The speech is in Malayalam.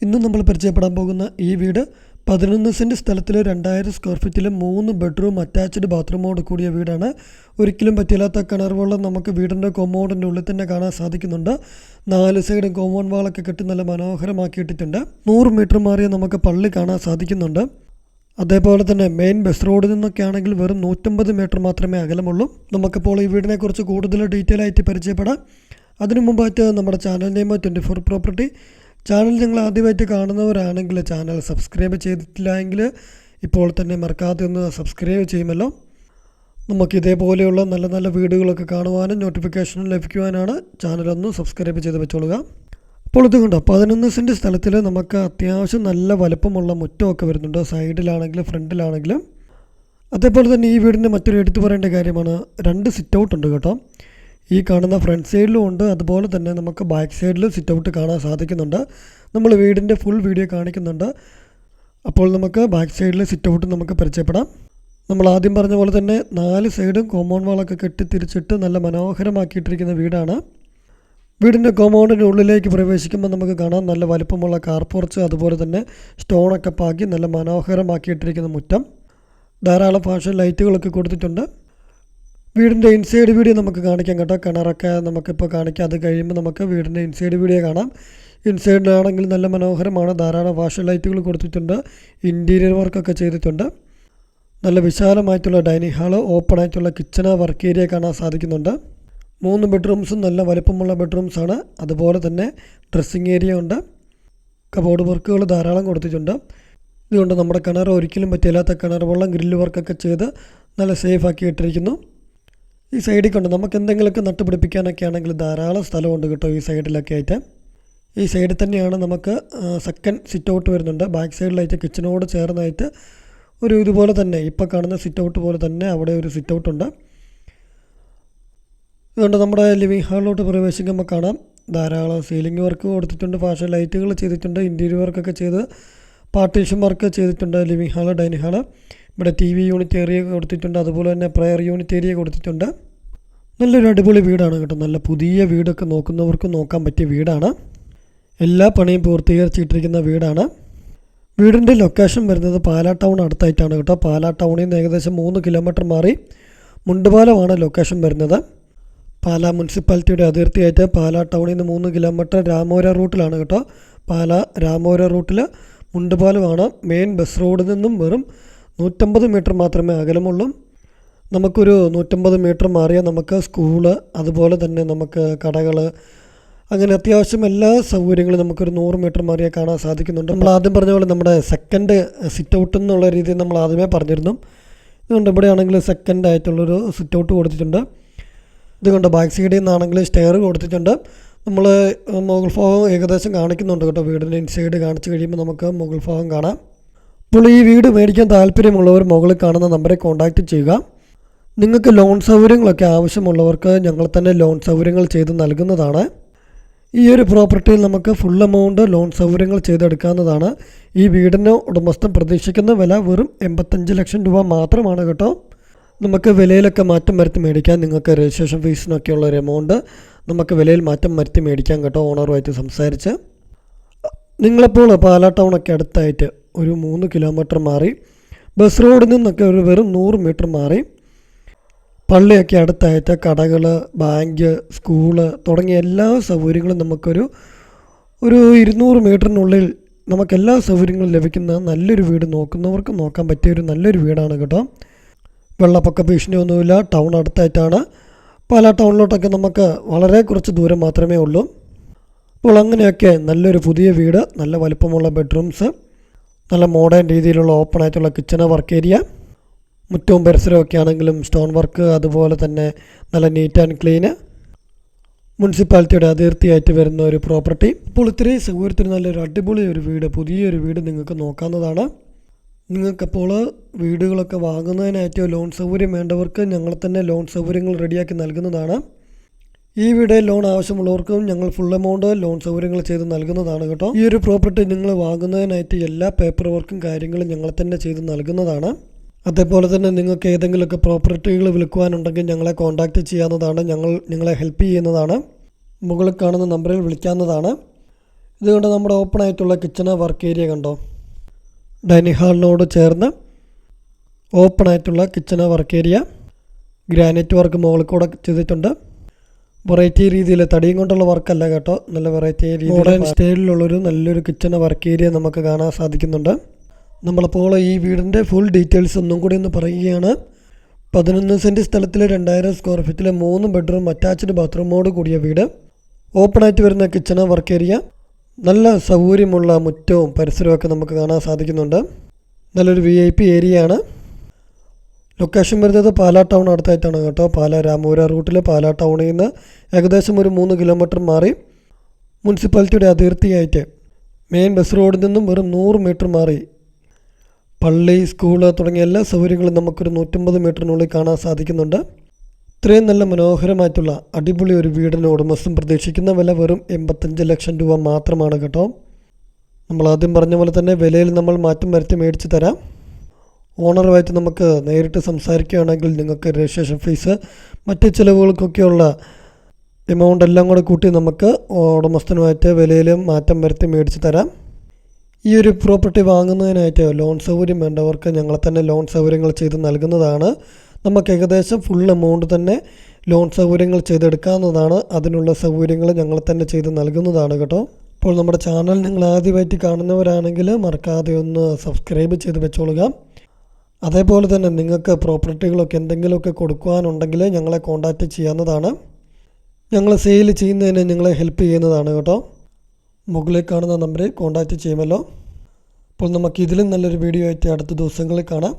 ഇന്ന് നമ്മൾ പരിചയപ്പെടാൻ പോകുന്ന ഈ വീട് 11 സെൻറ്റ് സ്ഥലത്തിൽ 2000 സ്ക്വയർ ഫീറ്റിൽ 3 ബെഡ്റൂം അറ്റാച്ച്ഡ് ബാത്റൂമോട് കൂടിയ വീടാണ്. ഒരിക്കലും പറ്റില്ലാത്ത കിണർ വെള്ളം നമുക്ക് വീടിൻ്റെ കോമ്പൗണ്ടിൻ്റെ ഉള്ളിൽ തന്നെ കാണാൻ സാധിക്കുന്നുണ്ട്. 4 സൈഡും കോമ്പൗണ്ട് വാളൊക്കെ കെട്ടി നല്ല മനോഹരമാക്കിയിട്ടിട്ടുണ്ട്. 100 മീറ്റർ മാറിയ നമുക്ക് പള്ളി കാണാൻ സാധിക്കുന്നുണ്ട്. അതേപോലെ തന്നെ മെയിൻ ബസ് റോഡിൽ നിന്നൊക്കെ ആണെങ്കിൽ വെറും 150 മീറ്റർ മാത്രമേ അകലമുള്ളൂ. നമുക്കിപ്പോൾ ഈ വീടിനെക്കുറിച്ച് കൂടുതൽ ഡീറ്റെയിൽ ആയിട്ട് പരിചയപ്പെടാം. അതിനു മുമ്പായിട്ട് നമ്മുടെ ചാനൽ നെയിം 24 പ്രോപ്പർട്ടി. ചാനൽ നിങ്ങൾ ആദ്യമായിട്ട് കാണുന്നവരാണെങ്കിൽ ചാനൽ സബ്സ്ക്രൈബ് ചെയ്തിട്ടില്ല എങ്കിൽ ഇപ്പോൾ തന്നെ മറക്കാതെ ഒന്ന് സബ്സ്ക്രൈബ് ചെയ്യുമല്ലോ. നമുക്ക് ഇതേപോലെയുള്ള നല്ല നല്ല വീഡിയോകളൊക്കെ കാണുവാനും നോട്ടിഫിക്കേഷൻ ലഭിക്കുവാനാണ് ചാനലൊന്ന് സബ്സ്ക്രൈബ് ചെയ്ത് വെച്ചോളുക. അപ്പോൾ ഇതുകൊണ്ട് 11 സെൻറ്റ് സ്ഥലത്തിൽ നമുക്ക് അത്യാവശ്യം നല്ല വലുപ്പമുള്ള മുറ്റമൊക്കെ വരുന്നുണ്ട്, സൈഡിലാണെങ്കിലും ഫ്രണ്ടിലാണെങ്കിലും. അതേപോലെ തന്നെ ഈ വീടിൻ്റെ മറ്റൊരു എടുത്തു പറയേണ്ട കാര്യമാണ്, 2 സിറ്റ് ഔട്ട് ഉണ്ട് കേട്ടോ. ഈ കാണുന്ന ഫ്രണ്ട് സൈഡിലും ഉണ്ട്, അതുപോലെ തന്നെ നമുക്ക് ബാക്ക് സൈഡിൽ സിറ്റ് ഔട്ട് കാണാൻ സാധിക്കുന്നുണ്ട്. നമ്മൾ വീടിൻ്റെ ഫുൾ വീഡിയോ കാണിക്കുന്നുണ്ട്. അപ്പോൾ നമുക്ക് ബാക്ക് സൈഡിൽ സിറ്റ് ഔട്ട് നമുക്ക് പരിചയപ്പെടാം. നമ്മൾ ആദ്യം പറഞ്ഞ പോലെ തന്നെ 4 സൈഡും കോമ്പൗണ്ട് വാളൊക്കെ കെട്ടി തിരിച്ചിട്ട് നല്ല മനോഹരമാക്കിയിട്ടിരിക്കുന്ന വീടാണ്. വീടിൻ്റെ കോമ്പൗണ്ടിൻ്റെ ഉള്ളിലേക്ക് പ്രവേശിക്കുമ്പോൾ നമുക്ക് കാണാം നല്ല വലുപ്പമുള്ള കാർ പോർച്ച്, അതുപോലെ തന്നെ സ്റ്റോണൊക്കെ പാക്കി നല്ല മനോഹരമാക്കിയിട്ടിരിക്കുന്ന മുറ്റം. ധാരാളം ഫാഷൻ ലൈറ്റുകളൊക്കെ കൊടുത്തിട്ടുണ്ട്. വീടിൻ്റെ ഇൻസൈഡ് വീഡിയോ നമുക്ക് കാണിക്കാം കേട്ടോ. കിണറൊക്കെ നമുക്കിപ്പോൾ കാണിക്കാം. അത് കഴിയുമ്പോൾ നമുക്ക് വീടിൻ്റെ ഇൻസൈഡ് വീഡിയോ കാണാം. ഇൻസൈഡിലാണെങ്കിൽ നല്ല മനോഹരമാണ്, ധാരാളം ഫാഷൻ ലൈറ്റുകൾ കൊടുത്തിട്ടുണ്ട്, ഇൻറ്റീരിയർ വർക്കൊക്കെ ചെയ്തിട്ടുണ്ട്. നല്ല വിശാലമായിട്ടുള്ള ഡൈനിങ് ഹാള്, ഓപ്പൺ ആയിട്ടുള്ള കിച്ചണ്, വർക്ക് ഏരിയ കാണാൻ സാധിക്കുന്നുണ്ട്. 3 ബെഡ്റൂംസും നല്ല വലുപ്പമുള്ള ബെഡ്റൂംസാണ്. അതുപോലെ തന്നെ ഡ്രസ്സിങ് ഏരിയ ഉണ്ട്. കബോർഡ് വർക്കുകൾ ധാരാളം കൊടുത്തിട്ടുണ്ട്. ഇതുകൊണ്ട് നമ്മുടെ കിണർ ഒരിക്കലും പറ്റില്ലാത്ത കിണർ വെള്ളം ഗ്രില്ല് വർക്കൊക്കെ ചെയ്ത് നല്ല സേഫ് ആക്കി ഇട്ടിരിക്കുന്നു. ഈ സൈഡിൽ കൊണ്ട് നമുക്ക് എന്തെങ്കിലുമൊക്കെ നട്ടുപിടിപ്പിക്കാനൊക്കെ ആണെങ്കിൽ ധാരാളം സ്ഥലമുണ്ട് കേട്ടോ. ഈ സൈഡിലൊക്കെ ആയിട്ട് ഈ സൈഡിൽ തന്നെയാണ് നമുക്ക് സെക്കൻഡ് സിറ്റ് ഔട്ട് വരുന്നുണ്ട്. ബാക്ക് സൈഡിലായിട്ട് കിച്ചനോട് ചേർന്നായിട്ട് ഒരു ഇതുപോലെ തന്നെ ഇപ്പോൾ കാണുന്ന സിറ്റ് ഔട്ട് പോലെ തന്നെ അവിടെ ഒരു സിറ്റ് ഔട്ട് ഉണ്ട്. അതുകൊണ്ട് നമ്മുടെ ലിവിങ് ഹാളിലോട്ട് പ്രവേശിക്കുമ്പോൾ കാണാം ധാരാളം സീലിംഗ് വർക്ക് കൊടുത്തിട്ടുണ്ട്, ഫാഷൻ ലൈറ്റുകൾ ചെയ്തിട്ടുണ്ട്, ഇൻറ്റീരിയർ വർക്കൊക്കെ ചെയ്ത് പാർട്ടീഷൻ വർക്ക് ചെയ്തിട്ടുണ്ട്. ലിവിങ് ഹാള്, ഡൈനിങ് ഹാള്, ഇവിടെ TV യൂണിറ്റ് ഏരിയ കൊടുത്തിട്ടുണ്ട്, അതുപോലെ തന്നെ പ്രയർ യൂണിറ്റ് ഏരിയ കൊടുത്തിട്ടുണ്ട്. നല്ലൊരു അടിപൊളി വീടാണ് കേട്ടോ. നല്ല പുതിയ വീടൊക്കെ നോക്കുന്നവർക്ക് നോക്കാൻ പറ്റിയ വീടാണ്. എല്ലാ പണിയും പൂർത്തീകരിച്ചിട്ടിരിക്കുന്ന വീടാണ്. വീടിൻ്റെ ലൊക്കേഷൻ വരുന്നത് പാലാ ടൗൺ അടുത്തായിട്ടാണ് കേട്ടോ. പാലാ ടൗണിൽ നിന്ന് ഏകദേശം 3 കിലോമീറ്റർ മാറി മുണ്ടുപാലമാണ് ലൊക്കേഷൻ വരുന്നത്. പാലാ മുനിസിപ്പാലിറ്റിയുടെ അതിർത്തിയായിട്ട് പാലാ ടൗണിൽ നിന്ന് 3 കിലോമീറ്റർ രാമോര റൂട്ടിലാണ് കേട്ടോ. പാലാ രാമോര റൂട്ടിൽ മുണ്ടുപാലമാണ്. മെയിൻ ബസ് റോഡിൽ നിന്നും വെറും 150 മീറ്റർ മാത്രമേ അകലമുള്ളൂ. നമുക്കൊരു 150 മീറ്റർ മാറിയാൽ നമുക്ക് സ്കൂള്, അതുപോലെ തന്നെ നമുക്ക് കടകൾ, അങ്ങനെ അത്യാവശ്യം എല്ലാ സൗകര്യങ്ങളും നമുക്കൊരു 100 മീറ്റർ മാറിയാൽ കാണാൻ സാധിക്കുന്നുണ്ട്. നമ്മൾ ആദ്യം പറഞ്ഞ പോലെ നമ്മുടെ സെക്കൻഡ് സിറ്റ് ഔട്ട് എന്നുള്ള രീതിയിൽ നമ്മൾ ആദ്യമേ പറഞ്ഞിരുന്നു. ഇതുകൊണ്ട് ഇവിടെയാണെങ്കിൽ സെക്കൻഡ് ആയിട്ടുള്ളൊരു സിറ്റ് ഔട്ട് കൊടുത്തിട്ടുണ്ട്. ഇതുകൊണ്ട് ബാക്ക് സൈഡിൽ നിന്നാണെങ്കിൽ സ്റ്റെയർ കൊടുത്തിട്ടുണ്ട്. നമ്മൾ മുകൾ ഭാഗം ഏകദേശം കാണിക്കുന്നുണ്ട് കേട്ടോ. വീടിൻ്റെ ഇൻസൈഡ് കാണിച്ച് കഴിയുമ്പോൾ നമുക്ക് മുകൾ ഭാഗം കാണാം. അപ്പോൾ ഈ വീട് മേടിക്കാൻ താല്പര്യമുള്ളവർ മുകളിൽ കാണുന്ന നമ്പറെ കോൺടാക്റ്റ് ചെയ്യുക. നിങ്ങൾക്ക് ലോൺ സൗകര്യങ്ങളൊക്കെ ആവശ്യമുള്ളവർക്ക് ഞങ്ങൾ തന്നെ ലോൺ സൗകര്യങ്ങൾ ചെയ്ത് നൽകുന്നതാണ്. ഈ ഒരു പ്രോപ്പർട്ടിയിൽ നമുക്ക് ഫുൾ എമൗണ്ട് ലോൺ സൗകര്യങ്ങൾ ചെയ്തെടുക്കാവുന്നതാണ്. ഈ വീടിന് ഉടമസ്ഥൻ പ്രതീക്ഷിക്കുന്ന വില വെറും 85 ലക്ഷം രൂപ മാത്രമാണ് കേട്ടോ. നമുക്ക് വിലയിലൊക്കെ മാറ്റം വരുത്തി മേടിക്കാം. നിങ്ങൾക്ക് രജിസ്ട്രേഷൻ ഫീസിനൊക്കെയുള്ള ഒരു എമൗണ്ട് നമുക്ക് വിലയിൽ മാറ്റം വരുത്തി മേടിക്കാം കേട്ടോ, ഓണറുമായിട്ട് സംസാരിച്ച്. നിങ്ങളപ്പോൾ പാലാ ടൗണൊക്കെ അടുത്തായിട്ട് ഒരു 3 കിലോമീറ്റർ മാറി ബസ് റോഡിൽ നിന്നൊക്കെ ഒരു വെറും 100 മീറ്റർ മാറി പള്ളിയൊക്കെ അടുത്തായിട്ട് കടകൾ, ബാങ്ക്, സ്കൂള് തുടങ്ങിയ എല്ലാ സൗകര്യങ്ങളും നമുക്കൊരു 200 മീറ്ററിനുള്ളിൽ നമുക്കെല്ലാ സൗകര്യങ്ങളും ലഭിക്കുന്ന നല്ലൊരു വീട് നോക്കുന്നവർക്ക് നോക്കാൻ പറ്റിയൊരു നല്ലൊരു വീടാണ് കേട്ടോ. വെള്ളപ്പൊക്ക ഭീഷണിയൊന്നുമില്ല. ടൗൺ അടുത്തായിട്ടാണ്. പാലാ ടൗണിലോട്ടൊക്കെ നമുക്ക് വളരെ കുറച്ച് ദൂരം മാത്രമേ ഉള്ളൂ. അപ്പോൾ അങ്ങനെയൊക്കെ നല്ലൊരു പുതിയ വീട്, നല്ല വലുപ്പമുള്ള ബെഡ്റൂംസ്, നല്ല മോഡേൺ രീതിയിലുള്ള ഓപ്പൺ ആയിട്ടുള്ള കിച്ചണ്, വർക്ക് ഏരിയ, മുറ്റവും പരിസരമൊക്കെ ആണെങ്കിലും സ്റ്റോൺ വർക്ക്, അതുപോലെ തന്നെ നല്ല നീറ്റ് ആൻഡ് ക്ലീന്, മുനിസിപ്പാലിറ്റിയുടെ അതിർത്തിയായിട്ട് വരുന്ന ഒരു പ്രോപ്പർട്ടി. അപ്പോൾ ഇത്രയും സൗകര്യത്തിന് നല്ലൊരു അടിപൊളി ഒരു വീട്, പുതിയൊരു വീട് നിങ്ങൾക്ക് നോക്കാവുന്നതാണ്. നിങ്ങൾക്കപ്പോൾ വീടുകളൊക്കെ വാങ്ങുന്നതിനായിട്ട് ലോൺ സൗകര്യം വേണ്ടവർക്ക് ഞങ്ങൾ തന്നെ ലോൺ സൗകര്യങ്ങൾ റെഡിയാക്കി നൽകുന്നതാണ്. ഈ വീട് ലോൺ ആവശ്യമുള്ളവർക്കും ഞങ്ങൾ ഫുൾ എമൗണ്ട് ലോൺ സൗകര്യങ്ങൾ ചെയ്ത് നൽകുന്നതാണ് കേട്ടോ. ഈ ഒരു പ്രോപ്പർട്ടി നിങ്ങൾ വാങ്ങുന്നതിനായിട്ട് എല്ലാ പേപ്പർ വർക്കും കാര്യങ്ങളും ഞങ്ങൾ തന്നെ ചെയ്ത് നൽകുന്നതാണ്. അതേപോലെ തന്നെ നിങ്ങൾക്ക് ഏതെങ്കിലുമൊക്കെ പ്രോപ്പർട്ടികൾ വിൽക്കുവാനുണ്ടെങ്കിൽ ഞങ്ങളെ കോൺടാക്റ്റ് ചെയ്യാവുന്നതാണ്. ഞങ്ങൾ നിങ്ങളെ ഹെൽപ്പ് ചെയ്യുന്നതാണ്. മുകളിൽ കാണുന്ന നമ്പറിൽ വിളിക്കാവുന്നതാണ്. ഇതുകൊണ്ട് നമ്മുടെ ഓപ്പൺ ആയിട്ടുള്ള കിച്ചണ് വർക്ക് ഏരിയ കണ്ടോ. ഡൈനിങ് ഹാളിനോട് ചേർന്ന് ഓപ്പൺ ആയിട്ടുള്ള kitchen work area. Granite work മുകളിൽ കൂടെ ചെയ്തിട്ടുണ്ട്. വെറൈറ്റി രീതിയിൽ തടിയും കൊണ്ടുള്ള വർക്കല്ല കേട്ടോ, നല്ല വെറൈറ്റി രീതിയിൽ മോഡേൺ സ്റ്റൈലിലുള്ളൊരു നല്ലൊരു കിച്ചണ് വർക്ക് ഏരിയ നമുക്ക് കാണാൻ സാധിക്കുന്നുണ്ട്. നമ്മളപ്പോൾ ഈ വീടിൻ്റെ ഫുൾ ഡീറ്റെയിൽസ് ഒന്നും കൂടി ഒന്ന് പറയുകയാണ്. 11 സെൻറ്റ് സ്ഥലത്തിൽ 2000 സ്ക്വയർ ഫീറ്റിലെ 3 ബെഡ്റൂം അറ്റാച്ച്ഡ് ബാത്റൂമോട് കൂടിയ വീട്. ഓപ്പണായിട്ട് വരുന്ന കിച്ചണ് വർക്ക് ഏരിയ. നല്ല സൗകര്യമുള്ള മുറ്റവും പരിസരമൊക്കെ നമുക്ക് കാണാൻ സാധിക്കുന്നുണ്ട്. നല്ലൊരു VIP ഏരിയയാണ്. ലൊക്കേഷൻ വരുന്നത് പാലാ ടൗൺ അടുത്തായിട്ടാണ് കേട്ടോ. പാലാ രാമൂര റൂട്ടിൽ പാലാ ടൗണിൽ നിന്ന് ഏകദേശം ഒരു 3 കിലോമീറ്റർ മാറി മുനിസിപ്പാലിറ്റിയുടെ അതിർത്തിയായിട്ട് മെയിൻ ബസ് റോഡിൽ നിന്നും വെറും 100 മീറ്റർ മാറി പള്ളി, സ്കൂള് തുടങ്ങിയ എല്ലാ സൗകര്യങ്ങളും നമുക്കൊരു 150 മീറ്ററിനുള്ളിൽ കാണാൻ സാധിക്കുന്നുണ്ട്. ഇത്രയും നല്ല മനോഹരമായിട്ടുള്ള അടിപൊളി ഒരു വീടിന് ഉടമസ്ഥൻ പ്രതീക്ഷിക്കുന്ന വില വെറും 85 ലക്ഷം രൂപ മാത്രമാണ് കേട്ടോ. നമ്മൾ ആദ്യം പറഞ്ഞ പോലെ തന്നെ വിലയിൽ നമ്മൾ മാറ്റം വരുത്തി മേടിച്ച് തരാം. ഓണറുമായിട്ട് നമുക്ക് നേരിട്ട് സംസാരിക്കുകയാണെങ്കിൽ നിങ്ങൾക്ക് രജിസ്ട്രേഷൻ ഫീസ് മറ്റ് ചിലവുകൾക്കൊക്കെയുള്ള എമൗണ്ട് എല്ലാം കൂടെ കൂട്ടി നമുക്ക് ഉടമസ്ഥനുമായിട്ട് വിലയിൽ മാറ്റം വരുത്തി മേടിച്ച് തരാം. ഈ ഒരു പ്രോപ്പർട്ടി വാങ്ങുന്നതിനായിട്ട് ലോൺ സൗകര്യം വേണ്ടവർക്ക് ഞങ്ങളെ തന്നെ ലോൺ സൗകര്യങ്ങൾ ചെയ്ത് നൽകുന്നതാണ്. നമുക്ക് ഏകദേശം ഫുൾ എമൗണ്ട് തന്നെ ലോൺ സൗകര്യങ്ങൾ ചെയ്തെടുക്കാവുന്നതാണ്. അതിനുള്ള സൗകര്യങ്ങൾ ഞങ്ങൾ തന്നെ ചെയ്ത് നൽകുന്നതാണ് കേട്ടോ. അപ്പോൾ നമ്മുടെ ചാനൽ നിങ്ങൾ ആദ്യമായിട്ട് കാണുന്നവരാണെങ്കിൽ മറക്കാതെ ഒന്ന് സബ്സ്ക്രൈബ് ചെയ്ത് വെച്ചോളുക. അതേപോലെ തന്നെ നിങ്ങൾക്ക് പ്രോപ്പർട്ടികളൊക്കെ എന്തെങ്കിലുമൊക്കെ കൊടുക്കുവാനുണ്ടെങ്കിൽ ഞങ്ങളെ കോൺടാക്റ്റ് ചെയ്യാവുന്നതാണ്. ഞങ്ങൾ സെയിൽ ചെയ്യുന്നതിന് നിങ്ങളെ ഹെൽപ്പ് ചെയ്യുന്നതാണ് കേട്ടോ. മുകളിൽ കാണുന്ന നമ്പറിൽ കോൺടാക്റ്റ് ചെയ്യുമല്ലോ. അപ്പോൾ നമുക്ക് ഇതിലും നല്ലൊരു വീഡിയോ ആയിട്ട് അടുത്ത ദിവസങ്ങളിൽ കാണാം.